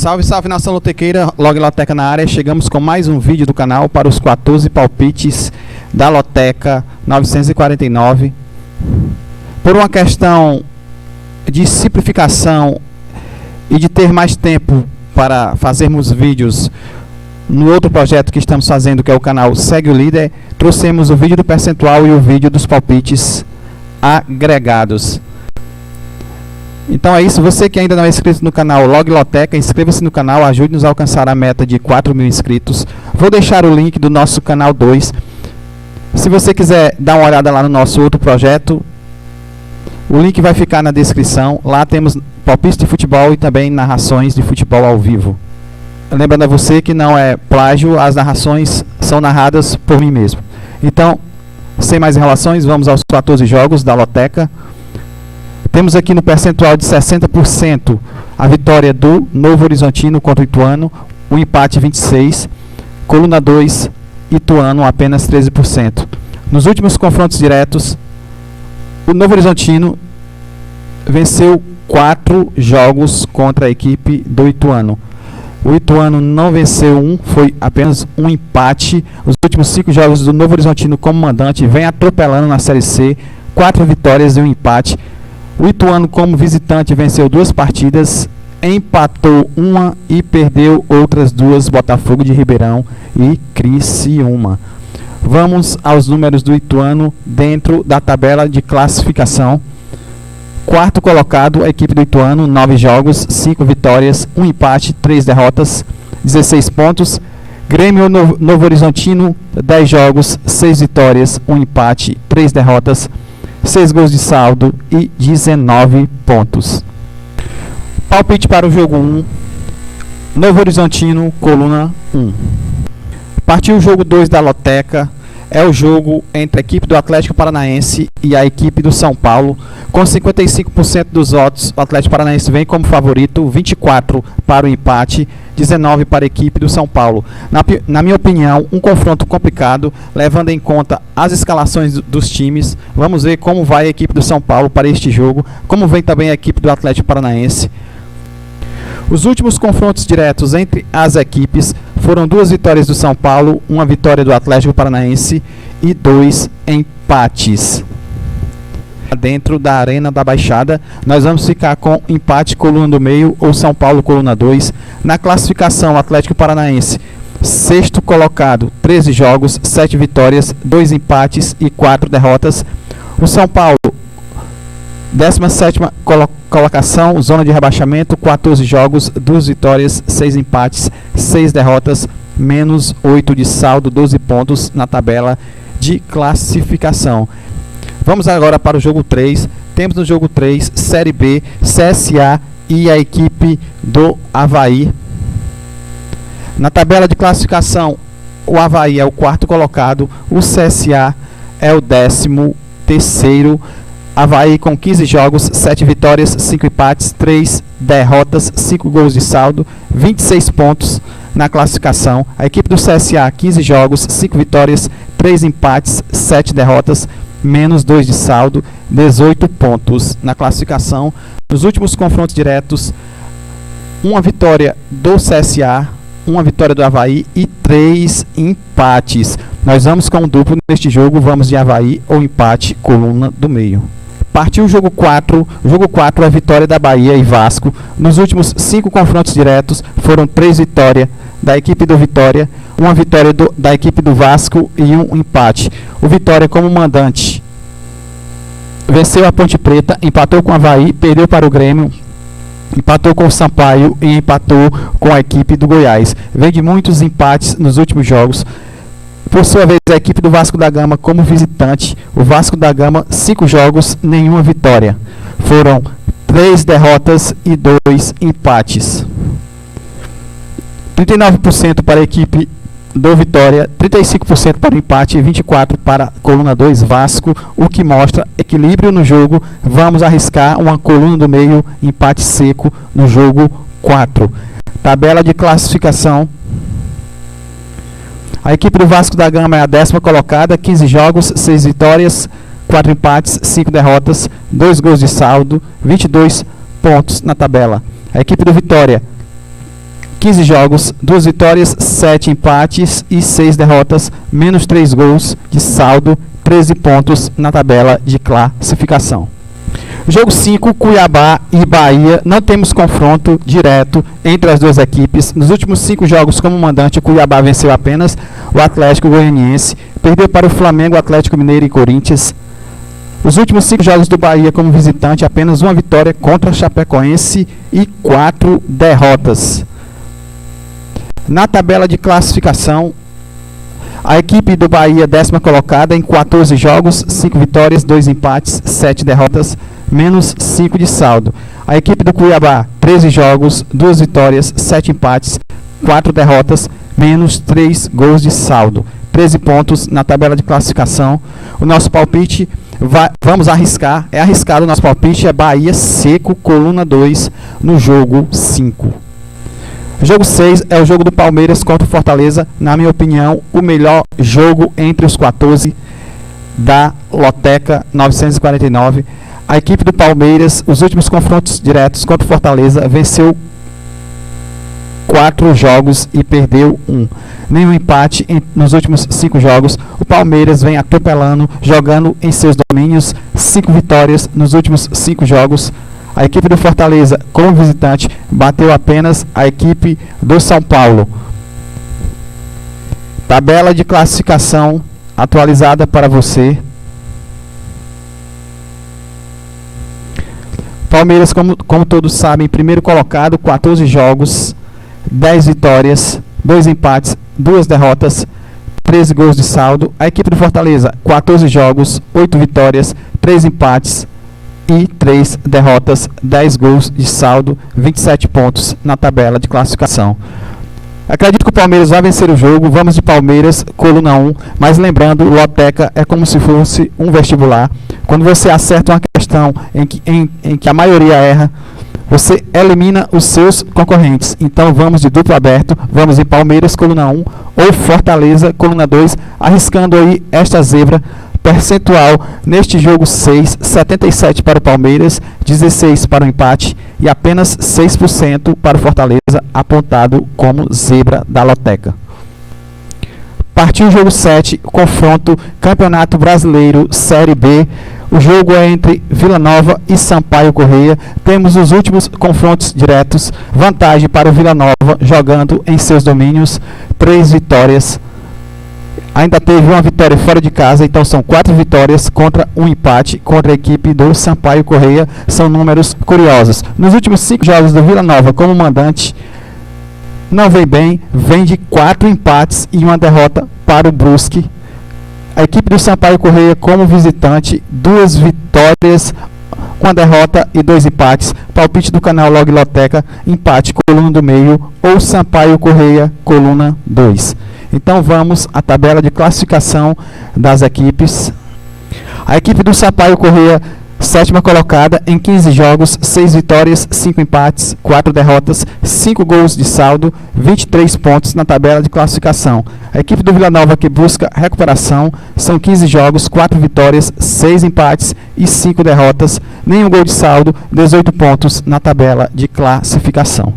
Salve, salve nação lotequeira, Log Loteca na área. Chegamos com mais um vídeo do canal para os 14 palpites da Loteca 949. Por uma questão de simplificação e de ter mais tempo para fazermos vídeos no outro projeto que estamos fazendo, que é o canal Segue o Líder, trouxemos o vídeo do percentual e o vídeo dos palpites agregados. Então é isso, você que ainda não é inscrito no canal Log Loteca, inscreva-se no canal, ajude-nos a alcançar a meta de 4.000 inscritos. Vou deixar o link do nosso canal 2. Se você quiser dar uma olhada lá no nosso outro projeto, o link vai ficar na descrição. Lá temos palpites de futebol e também narrações de futebol ao vivo. Lembrando a você que não é plágio, as narrações são narradas por mim mesmo. Então, sem mais enrolações, vamos aos 14 jogos da Loteca. Temos aqui no percentual de 60% a vitória do Novo Horizontino contra o Ituano, o empate 26%, coluna 2, Ituano apenas 13%. Nos últimos confrontos diretos, o Novo Horizontino venceu 4 jogos contra a equipe do Ituano. O Ituano não venceu um, foi apenas um empate. Os últimos 5 jogos do Novo Horizontino como mandante vem atropelando na Série C, 4 vitórias e um empate. O Ituano, como visitante, venceu 2 partidas, empatou uma e perdeu outras 2, Botafogo de Ribeirão e Criciúma. Vamos aos números do Ituano dentro da tabela de classificação. Quarto colocado, a equipe do Ituano, 9 jogos, 5 vitórias, 1 empate, 3 derrotas, 16 pontos. Grêmio Novo Horizontino, 10 jogos, 6 vitórias, 1 empate, 3 derrotas, 6 gols de saldo e 19 pontos. Palpite para o jogo 1. Novo Horizontino, coluna 1. Partiu o jogo 2 da Loteca. É o jogo entre a equipe do Atlético Paranaense e a equipe do São Paulo. Com 55% dos votos, o Atlético Paranaense vem como favorito, 24 para o empate, 19 para a equipe do São Paulo. Na minha opinião, um confronto complicado, levando em conta as escalações dos times. Vamos ver como vai a equipe do São Paulo para este jogo, como vem também a equipe do Atlético Paranaense. Os últimos confrontos diretos entre as equipes foram 2 vitórias do São Paulo, 1 vitória do Atlético Paranaense e 2 empates. Dentro da Arena da Baixada, nós vamos ficar com empate coluna do meio ou São Paulo coluna 2. Na classificação, o Atlético Paranaense, 6º colocado, 13 jogos, 7 vitórias, 2 empates e 4 derrotas. O São Paulo, 17ª colocação, zona de rebaixamento, 14 jogos, 2 vitórias, 6 empates, 6 derrotas, menos 8 de saldo, 12 pontos na tabela de classificação. Vamos agora para o jogo 3. Temos no jogo 3, Série B, CSA e a equipe do Avaí. Na tabela de classificação, o Avaí é o 4º colocado, o CSA é o 13º. Avaí com 15 jogos, 7 vitórias, 5 empates, 3 derrotas, 5 gols de saldo, 26 pontos na classificação. A equipe do CSA, 15 jogos, 5 vitórias, 3 empates, 7 derrotas, menos 2 de saldo, 18 pontos na classificação. Nos últimos confrontos diretos, 1 vitória do CSA, 1 vitória do Avaí e 3 empates. Nós vamos com um duplo neste jogo, vamos de Avaí ou empate, coluna do meio. Partiu o jogo 4. O jogo 4 é a vitória da Bahia e Vasco. Nos últimos 5 confrontos diretos, foram 3 vitórias da equipe do Vitória, 1 vitória da equipe do Vasco e 1 empate. O Vitória, como mandante, venceu a Ponte Preta, empatou com o Avaí, perdeu para o Grêmio, empatou com o Sampaio e empatou com a equipe do Goiás. Vem de muitos empates nos últimos jogos. Por sua vez, a equipe do Vasco da Gama como visitante, o Vasco da Gama, 5 jogos, nenhuma vitória. Foram 3 derrotas e 2 empates. 39% para a equipe do Vitória, 35% para o empate e 24% para a coluna 2 Vasco, o que mostra equilíbrio no jogo. Vamos arriscar uma coluna do meio, empate seco no jogo 4. Tabela de classificação. A equipe do Vasco da Gama é a 10ª colocada, 15 jogos, 6 vitórias, 4 empates, 5 derrotas, 2 gols de saldo, 22 pontos na tabela. A equipe do Vitória 15 jogos, 2 vitórias, 7 empates e 6 derrotas, menos 3 gols de saldo, 13 pontos na tabela de classificação. Jogo 5, Cuiabá e Bahia. Não temos confronto direto entre as duas equipes. Nos últimos 5 jogos como mandante, o Cuiabá venceu apenas o Atlético Goianiense, perdeu para o Flamengo, Atlético Mineiro e Corinthians. Os últimos 5 jogos do Bahia como visitante, apenas uma vitória contra Chapecoense e 4 derrotas. Na tabela de classificação, a equipe do Bahia, 10ª colocada, em 14 jogos, 5 vitórias, 2 empates, 7 derrotas, menos 5 de saldo. A equipe do Cuiabá, 13 jogos, 2 vitórias, 7 empates, 4 derrotas, menos 3 gols de saldo. 13 pontos na tabela de classificação. O nosso palpite, vamos arriscar, é arriscado o nosso palpite, é Bahia seco, coluna 2, no jogo 5. Jogo 6 é o jogo do Palmeiras contra o Fortaleza, na minha opinião, o melhor jogo entre os 14 da Loteca 949. A equipe do Palmeiras, os últimos confrontos diretos contra o Fortaleza, venceu 4 jogos e perdeu 1. Nenhum empate nos últimos 5 jogos. O Palmeiras vem atropelando, jogando em seus domínios, 5 vitórias nos últimos 5 jogos. A equipe do Fortaleza, como visitante, bateu apenas a equipe do São Paulo. Tabela de classificação atualizada para você. Palmeiras, como todos sabem, primeiro colocado, 14 jogos, 10 vitórias, 2 empates, 2 derrotas, 13 gols de saldo. A equipe do Fortaleza, 14 jogos, 8 vitórias, 3 empates e 3 derrotas, 10 gols de saldo, 27 pontos na tabela de classificação. Acredito que o Palmeiras vai vencer o jogo. Vamos de Palmeiras, coluna 1. Mas lembrando, o Loteca é como se fosse um vestibular. Quando você acerta uma questão em que a maioria erra, você elimina os seus concorrentes. Então vamos de duplo aberto, vamos de Palmeiras, coluna 1, ou Fortaleza, coluna 2, arriscando aí esta zebra. Percentual neste jogo 6, 77 para o Palmeiras, 16 para o empate e apenas 6% para o Fortaleza, apontado como zebra da Loteca. Partiu o jogo 7, confronto Campeonato Brasileiro Série B. O jogo é entre Vila Nova e Sampaio Corrêa. Temos os últimos confrontos diretos. Vantagem para o Vila Nova, jogando em seus domínios, 3 vitórias. Ainda teve uma vitória fora de casa, então são 4 vitórias contra um empate contra a equipe do Sampaio Corrêa. São números curiosos. Nos últimos 5 jogos do Vila Nova como mandante, não vem bem, vem de 4 empates e uma derrota para o Brusque. A equipe do Sampaio Corrêa como visitante, 2 vitórias, uma derrota e 2 empates. Palpite do canal Log Loteca, empate, coluna do meio, ou Sampaio Corrêa, coluna 2. Então vamos à tabela de classificação das equipes. A equipe do Sampaio Corrêa, 7ª colocada, em 15 jogos, 6 vitórias, 5 empates, 4 derrotas, 5 gols de saldo, 23 pontos na tabela de classificação. A equipe do Vila Nova, que busca recuperação, são 15 jogos, 4 vitórias, 6 empates e 5 derrotas, nenhum gol de saldo, 18 pontos na tabela de classificação.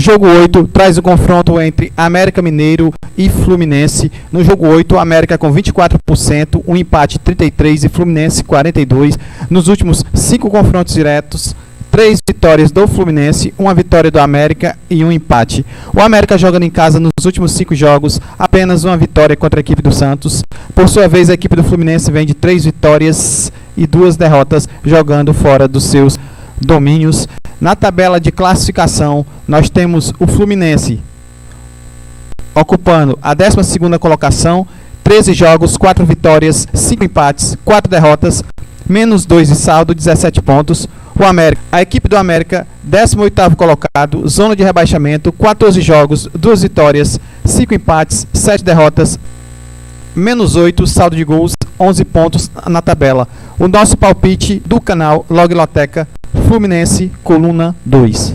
Jogo 8 traz o confronto entre América Mineiro e Fluminense. No jogo 8, América com 24%, um empate 33% e Fluminense 42%. Nos últimos 5 confrontos diretos, 3 vitórias do Fluminense, uma vitória do América e um empate. O América jogando em casa nos últimos 5 jogos, apenas uma vitória contra a equipe do Santos. Por sua vez, a equipe do Fluminense vem de 3 vitórias e 2 derrotas, jogando fora dos seus domínios. Na tabela de classificação, nós temos o Fluminense ocupando a 12ª colocação, 13 jogos, 4 vitórias, 5 empates, 4 derrotas, menos 2 de saldo, 17 pontos. O América, a equipe do América, 18º colocado, zona de rebaixamento, 14 jogos, 2 vitórias, 5 empates, 7 derrotas, menos 8, saldo de gols, 11 pontos na tabela. O nosso palpite do canal Log Loteca, Fluminense, coluna 2.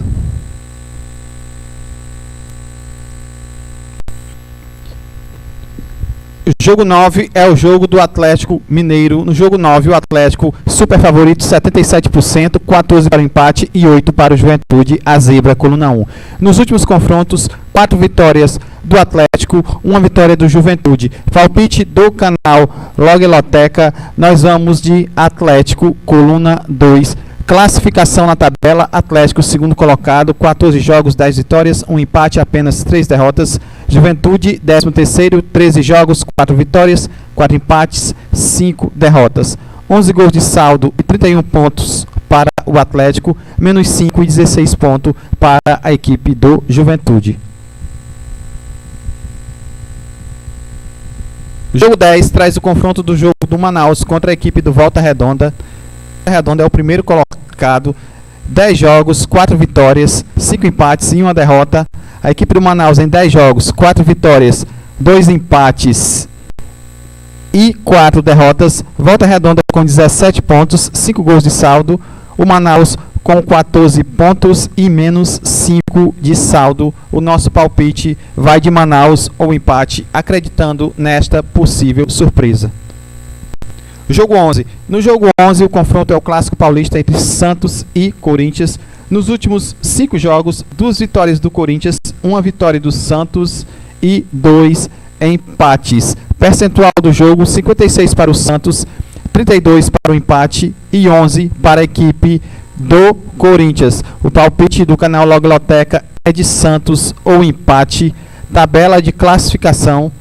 Jogo 9 é o jogo do Atlético Mineiro. No jogo 9, o Atlético super favorito, 77%, 14 para o empate e 8 para o Juventude, a zebra, coluna 1. Nos últimos confrontos, 4 vitórias do Atlético, 1 vitória do Juventude. Palpite do canal Logloteca, nós vamos de Atlético, coluna 2. Classificação na tabela, Atlético segundo colocado, 14 jogos, 10 vitórias, 1 empate, apenas 3 derrotas. Juventude, 13º, 13 jogos, 4 vitórias, 4 empates, 5 derrotas. 11 gols de saldo e 31 pontos para o Atlético, menos 5 e 16 pontos para a equipe do Juventude. O jogo 10 traz o confronto do jogo do Manaus contra a equipe do Volta Redonda. Volta Redonda é o primeiro colocado, 10 jogos, 4 vitórias, 5 empates e 1 derrota. A equipe do Manaus em 10 jogos, 4 vitórias, 2 empates e 4 derrotas. Volta Redonda com 17 pontos, 5 gols de saldo. O Manaus com 14 pontos e menos 5 de saldo. O nosso palpite vai de Manaus ou empate, acreditando nesta possível surpresa. Jogo 11. No jogo 11, o confronto é o clássico paulista entre Santos e Corinthians. Nos últimos 5 jogos, 2 vitórias do Corinthians, 1 vitória do Santos e 2 empates. Percentual do jogo, 56 para o Santos, 32 para o empate e 11 para a equipe do Corinthians. O palpite do canal Logloteca é de Santos ou empate. Tabela de classificação.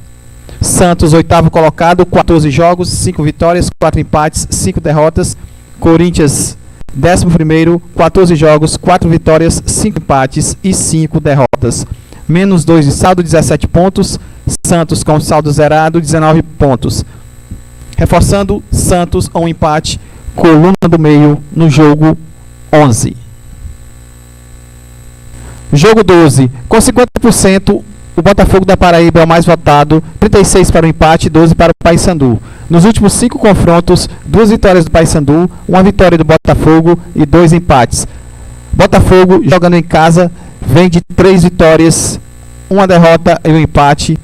Santos, 8º colocado, 14 jogos, 5 vitórias, 4 empates, 5 derrotas. Corinthians, 11º, 14 jogos, 4 vitórias, 5 empates e 5 derrotas. Menos 2 de saldo, 17 pontos. Santos com saldo zerado, 19 pontos. Reforçando, Santos ou empate, coluna do meio no jogo 11. Jogo 12. Com 50%, o Botafogo da Paraíba é o mais votado, 36 para o empate, 12 para o Paysandu. Nos últimos 5 confrontos, 2 vitórias do Paysandu, 1 vitória do Botafogo e 2 empates. Botafogo, jogando em casa, vem de 3 vitórias, 1 derrota e 1 empate.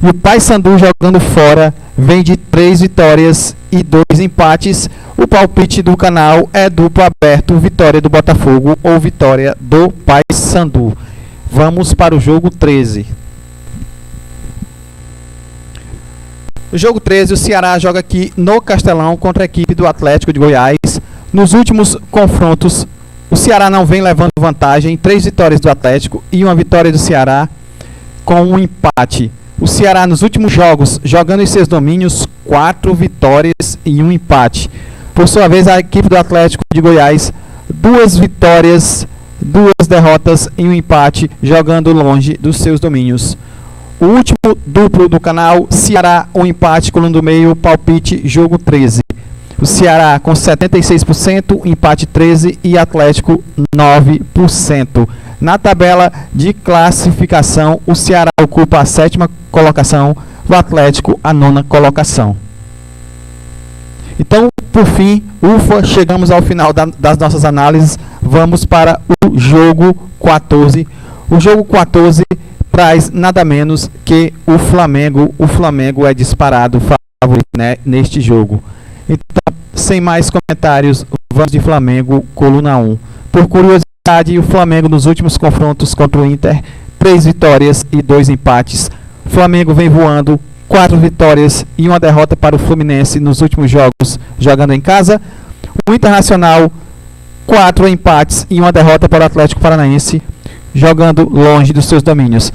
E o Paysandu, jogando fora, vem de 3 vitórias e 2 empates. O palpite do canal é duplo aberto, vitória do Botafogo ou vitória do Paysandu. Vamos para o jogo 13. O jogo 13, o Ceará joga aqui no Castelão contra a equipe do Atlético de Goiás. Nos últimos confrontos, o Ceará não vem levando vantagem, 3 vitórias do Atlético e 1 vitória do Ceará com 1 empate. O Ceará nos últimos jogos, jogando em seus domínios, 4 vitórias e 1 empate. Por sua vez, a equipe do Atlético de Goiás, 2 vitórias, 2 derrotas e 1 empate, jogando longe dos seus domínios. O último duplo do canal, Ceará, 1 empate, coluna do meio, palpite, jogo 13. O Ceará com 76%, empate 13% e Atlético 9%. Na tabela de classificação, o Ceará ocupa a 7ª colocação, o Atlético a 9ª colocação. Então, por fim, ufa, chegamos ao final das nossas análises. Vamos para o jogo 14. O jogo 14 traz nada menos que o Flamengo. O Flamengo é disparado favorito, né, neste jogo. Então, sem mais comentários, vamos de Flamengo, coluna 1. Por curiosidade, o Flamengo nos últimos confrontos contra o Inter, 3 vitórias e 2 empates. O Flamengo vem voando, 4 vitórias e 1 derrota para o Fluminense nos últimos jogos, jogando em casa. O Internacional, 4 empates e 1 derrota para o Atlético Paranaense, jogando longe dos seus domínios.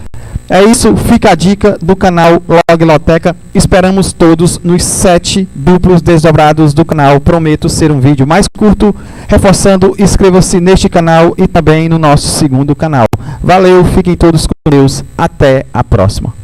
É isso, fica a dica do canal Logloteca. Esperamos todos nos 7 duplos desdobrados do canal. Prometo ser um vídeo mais curto. Reforçando, inscreva-se neste canal e também no nosso segundo canal. Valeu, fiquem todos com Deus. Até a próxima.